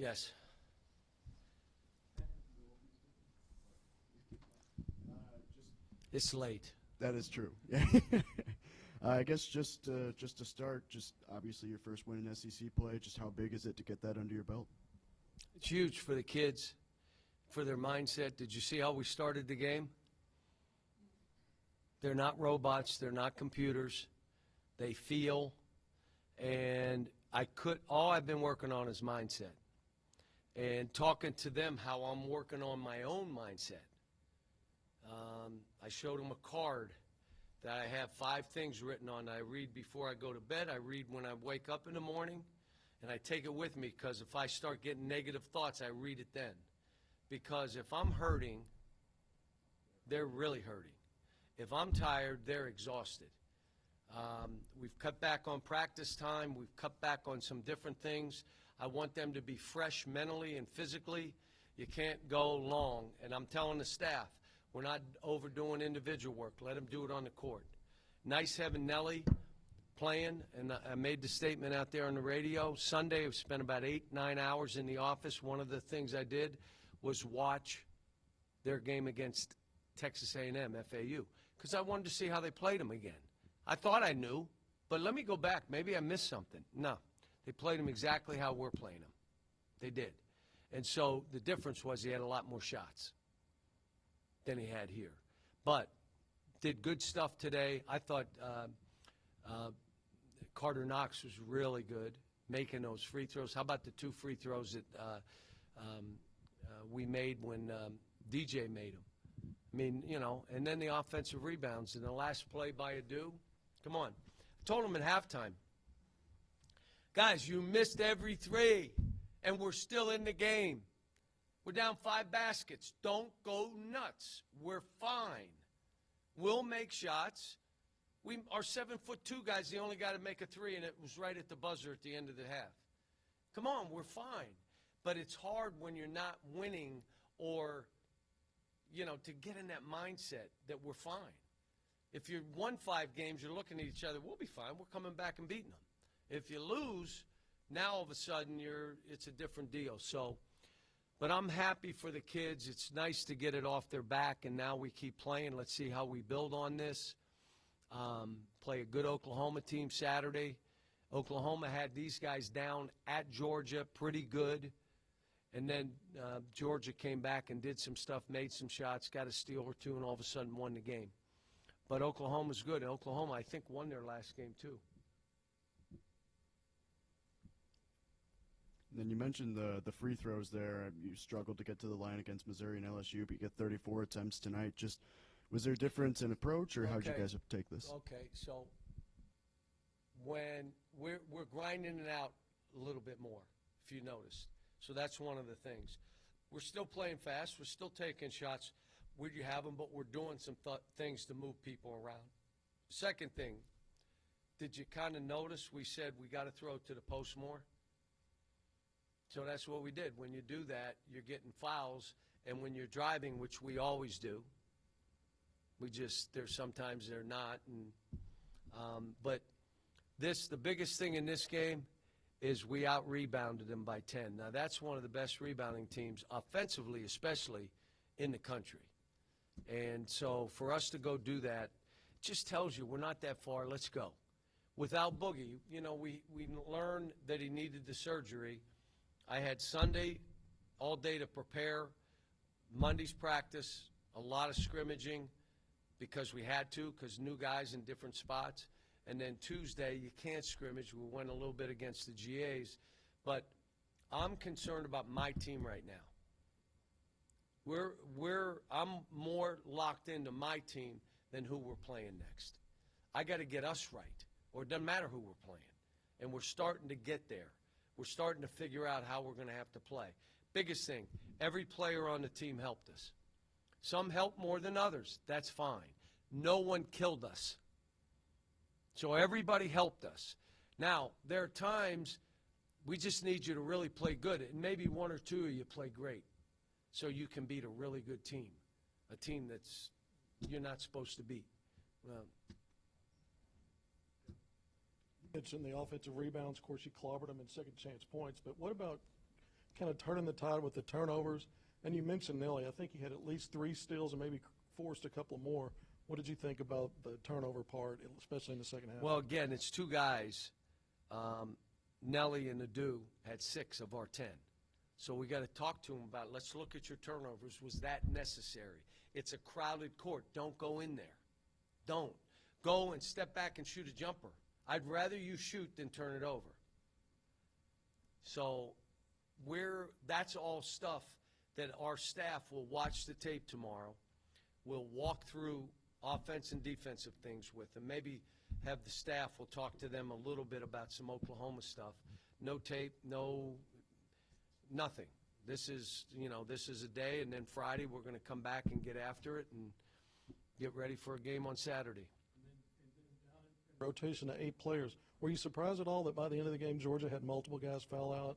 Yes. It's late. That is true. I guess just to start, just obviously your first win in SEC play. Just how big is it to get that under your belt? It's huge for the kids, for their mindset. Did you see how we started the game? They're not robots. They're not computers. They feel. And all I've been working on is mindset. And talking to them how I'm working on my own mindset. I showed them a card that I have 5 things written on. I read before I go to bed. I read when I wake up in the morning. And I take it with me because if I start getting negative thoughts, I read it then. Because if I'm hurting, they're really hurting. If I'm tired, they're exhausted. We've cut back on practice time. We've cut back on some different things. I want them to be fresh mentally and physically. You can't go long. And I'm telling the staff, we're not overdoing individual work. Let them do it on the court. Nice having Nelly playing, and I made the statement out there on the radio. Sunday, I've spent about 8-9 hours in the office. One of the things I did was watch their game against Texas A&M, FAU, because I wanted to see how they played them again. I thought I knew, but let me go back. Maybe I missed something. No, they played them exactly how we're playing them. They did. And so the difference was he had a lot more shots than he had here. But did good stuff today. I thought Carter Knox was really good making those free throws. How about the 2 free throws that we made when DJ made them? I mean, you know, and then the offensive rebounds. And the last play by Adu, come on. I told him at halftime, guys, you missed every 3, and we're still in the game. We're down 5 baskets. Don't go nuts. We're fine. We'll make shots. Our 7'2" guy's the only guy to make a 3, and it was right at the buzzer at the end of the half. Come on, we're fine. But it's hard when you're not winning or, you know, to get in that mindset that we're fine. If you won 5 games, you're looking at each other, we'll be fine. We're coming back and beating them. If you lose, now all of a sudden it's a different deal. So, but I'm happy for the kids. It's nice to get it off their back, and now we keep playing. Let's see how we build on this. Play a good Oklahoma team Saturday. Oklahoma had these guys down at Georgia pretty good. And then Georgia came back and did some stuff, made some shots, got a steal or 2, and all of a sudden won the game. But Oklahoma's good. And Oklahoma, I think, won their last game too. Then you mentioned the free throws there. You struggled to get to the line against Missouri and LSU, but you get 34 attempts tonight. Just was there a difference in approach, or how'd you guys take this? Okay, so when we're grinding it out a little bit more, if you noticed. So that's one of the things. We're still playing fast. We're still taking shots where you have them, but we're doing some things to move people around. Second thing, did you kind of notice we said we got to throw it to the post more? So that's what we did. When you do that, you're getting fouls, and when you're driving, which we always do, sometimes they're not. But the biggest thing in this game is we out-rebounded them by 10. Now, that's one of the best rebounding teams, offensively especially, in the country. And so for us to go do that, it just tells you we're not that far. Let's go. Without Boogie, you know, we learned that he needed the surgery. I had Sunday all day to prepare, Monday's practice, a lot of scrimmaging because we had to, because new guys in different spots. And then Tuesday, you can't scrimmage. We went a little bit against the GAs. But I'm concerned about my team right now. I'm more locked into my team than who we're playing next. I got to get us right, or it doesn't matter who we're playing. And we're starting to get there. We're starting to figure out how we're going to have to play. Biggest thing, every player on the team helped us. Some helped more than others. That's fine. No one killed us. So everybody helped us. Now, there are times we just need you to really play good, and maybe 1 or 2 of you play great so you can beat a really good team, a team that's you're not supposed to beat. Well, mentioned the offensive rebounds. Of course, you clobbered them in second chance points. But what about kind of turning the tide with the turnovers. And you mentioned Nelly. I think he had at least 3 steals and maybe forced a couple more. What did you think about the turnover part, especially in the second half? Well, again, it's 2 guys. Nelly and Adu had 6 of our 10. So we got to talk to them about, let's look at your turnovers. Was that necessary? It's a crowded court. Don't go in there. Don't. Go and step back and shoot a jumper. I'd rather you shoot than turn it over. So that's all stuff that our staff will watch the tape tomorrow. We'll walk through offense and defensive things with them. Maybe have the staff, we'll talk to them a little bit about some Oklahoma stuff. No tape, nothing. This is a day, and then Friday we're going to come back and get after it and get ready for a game on Saturday. Rotation of 8 players. Were you surprised at all that by the end of the game Georgia had multiple guys foul out,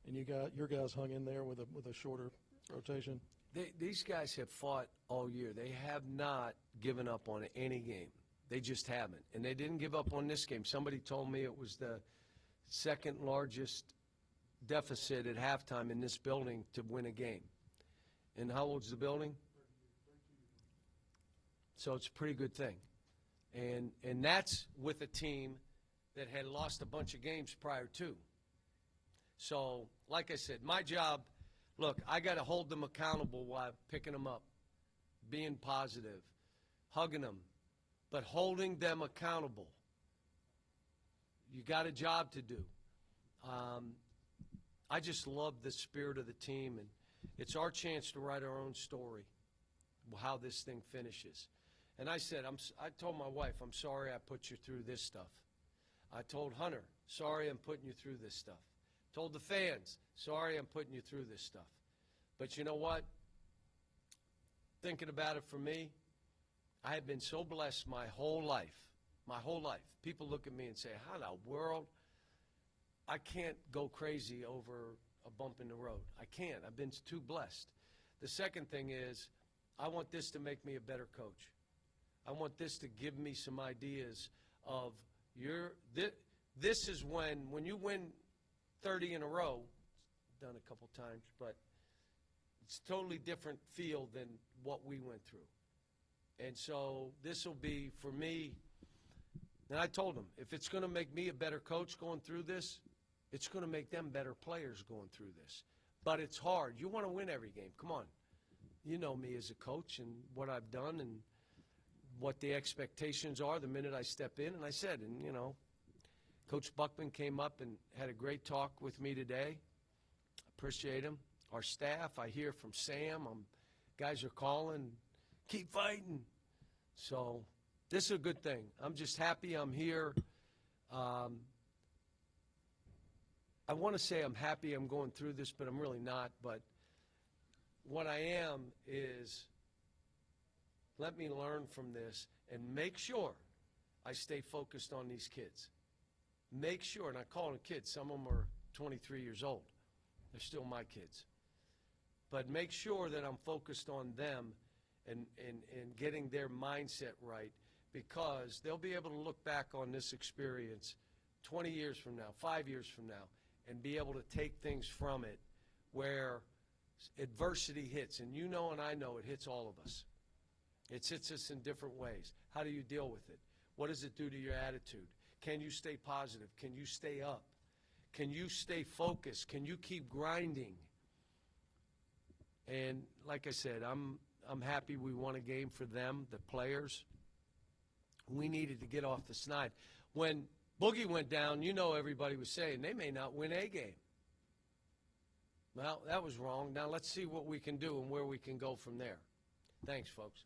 and your guys hung in there with a shorter rotation? These guys have fought all year. They have not given up on any game. They just haven't, and they didn't give up on this game. Somebody told me it was the second largest deficit at halftime in this building to win a game. And how old's the building? So it's a pretty good thing. And that's with a team that had lost a bunch of games prior to. So, like I said, my job, look, I got to hold them accountable while picking them up, being positive, hugging them, but holding them accountable. You got a job to do. I just love the spirit of the team, and it's our chance to write our own story, how this thing finishes. And I said, I told my wife, I'm sorry I put you through this stuff. I told Hunter, sorry I'm putting you through this stuff. Told the fans, sorry I'm putting you through this stuff. But you know what? Thinking about it for me, I have been so blessed my whole life. My whole life. People look at me and say, how in the world? I can't go crazy over a bump in the road. I can't. I've been too blessed. The second thing is, I want this to make me a better coach. I want this to give me some ideas of this is when you win 30 in a row, it's done a couple times, but it's a totally different feel than what we went through. And so this will be, for me, and I told them, if it's going to make me a better coach going through this, it's going to make them better players going through this. But it's hard. You want to win every game. Come on. You know me as a coach and what I've done and what the expectations are the minute I step in. And I said, and Coach Buckman came up and had a great talk with me today. Appreciate him. Our staff, I hear from Sam. Guys are calling, keep fighting. So this is a good thing. I'm just happy I'm here. I want to say I'm happy I'm going through this, but I'm really not. But what I am is, let me learn from this and make sure I stay focused on these kids. Make sure, and I call them kids. Some of them are 23 years old. They're still my kids. But make sure that I'm focused on them and getting their mindset right, because they'll be able to look back on this experience 20 years from now, 5 years from now, and be able to take things from it where adversity hits. And you know and I know it hits all of us. It hits us in different ways. How do you deal with it? What does it do to your attitude? Can you stay positive? Can you stay up? Can you stay focused? Can you keep grinding? And like I said, I'm happy we won a game for them, the players. We needed to get off the snide. When Boogie went down, everybody was saying they may not win a game. Well, that was wrong. Now let's see what we can do and where we can go from there. Thanks, folks.